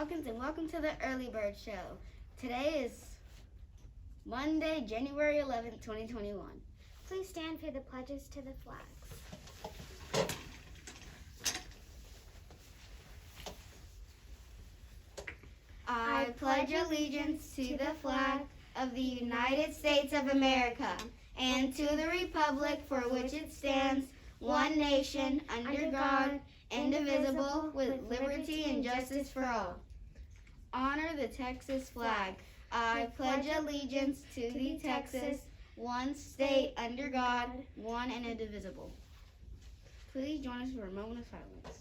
Falcons, and welcome to the Early Bird Show. Today is Monday, January 11th, 2021. Please stand for the pledges to the flags. I pledge allegiance to the flag of the United States of America and to the republic for which it stands, one nation, under God, indivisible, with liberty and justice for all. Honor the Texas flag. I pledge allegiance to the Texas, one state under God, one and indivisible. Please join us for a moment of silence.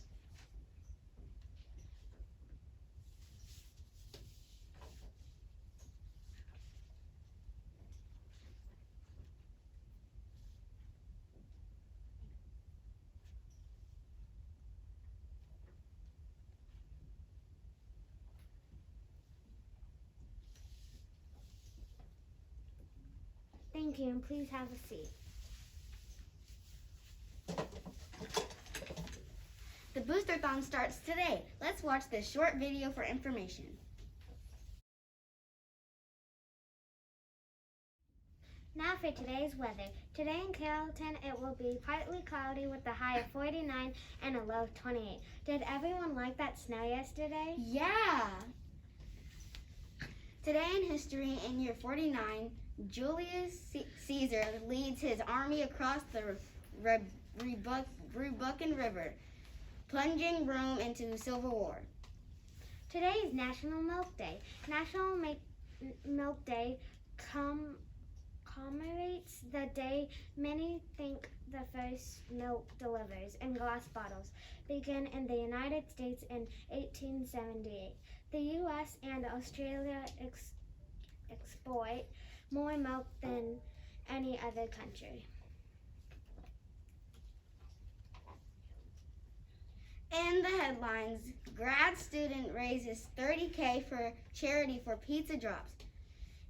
Thank you, and please have a seat. The Boosterthon starts today. Let's watch this short video for information. Now for today's weather. Today in Carrollton, it will be partly cloudy with a high of 49 and a low of 28. Did everyone like that snow yesterday? Yeah! Today in history, in year 49, Julius Caesar leads his army across the Rubicon River, plunging Rome into civil war. Today is National Milk Day. National Milk Day commemorates the day many think the first milk delivers in glass bottles began in the United States in 1878. The U.S. and Australia export more milk than any other country. In the headlines, grad student raises $30,000 for charity for pizza drops.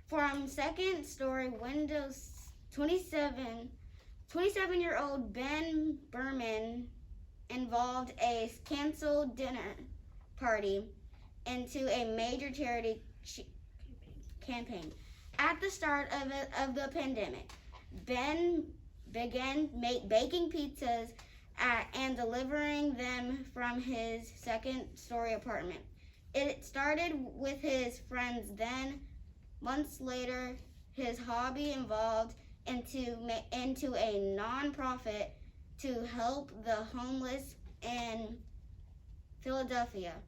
From second story windows, 27-year-old Ben Berman involved a canceled dinner party into a major charity campaign. At the start of the pandemic, Ben began baking pizzas and delivering them from his second-story apartment. It started with his friends. Then, months later, his hobby evolved into a non-profit to help the homeless in Philadelphia.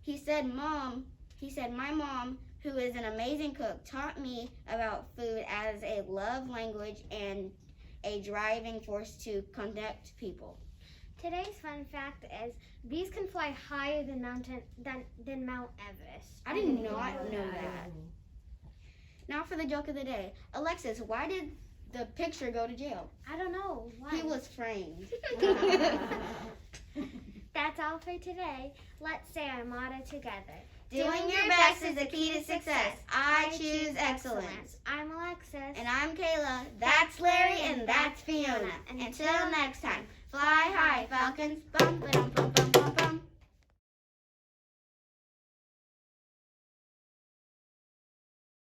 He said, my mom, who is an amazing cook, taught me about food as a love language and a driving force to connect people. Today's fun fact is bees can fly higher than Mount Everest. I did not know that. Now for the joke of the day. Alexis, why did the picture go to jail? I don't know. Why? He was framed. That's all for today. Let's say our motto together. Doing your best is the key to success. I choose excellence. I'm Alexis. And I'm Kayla. That's Larry and that's Fiona. Until next time, fly high, Falcons. Bum, ba-dum, bum, bum.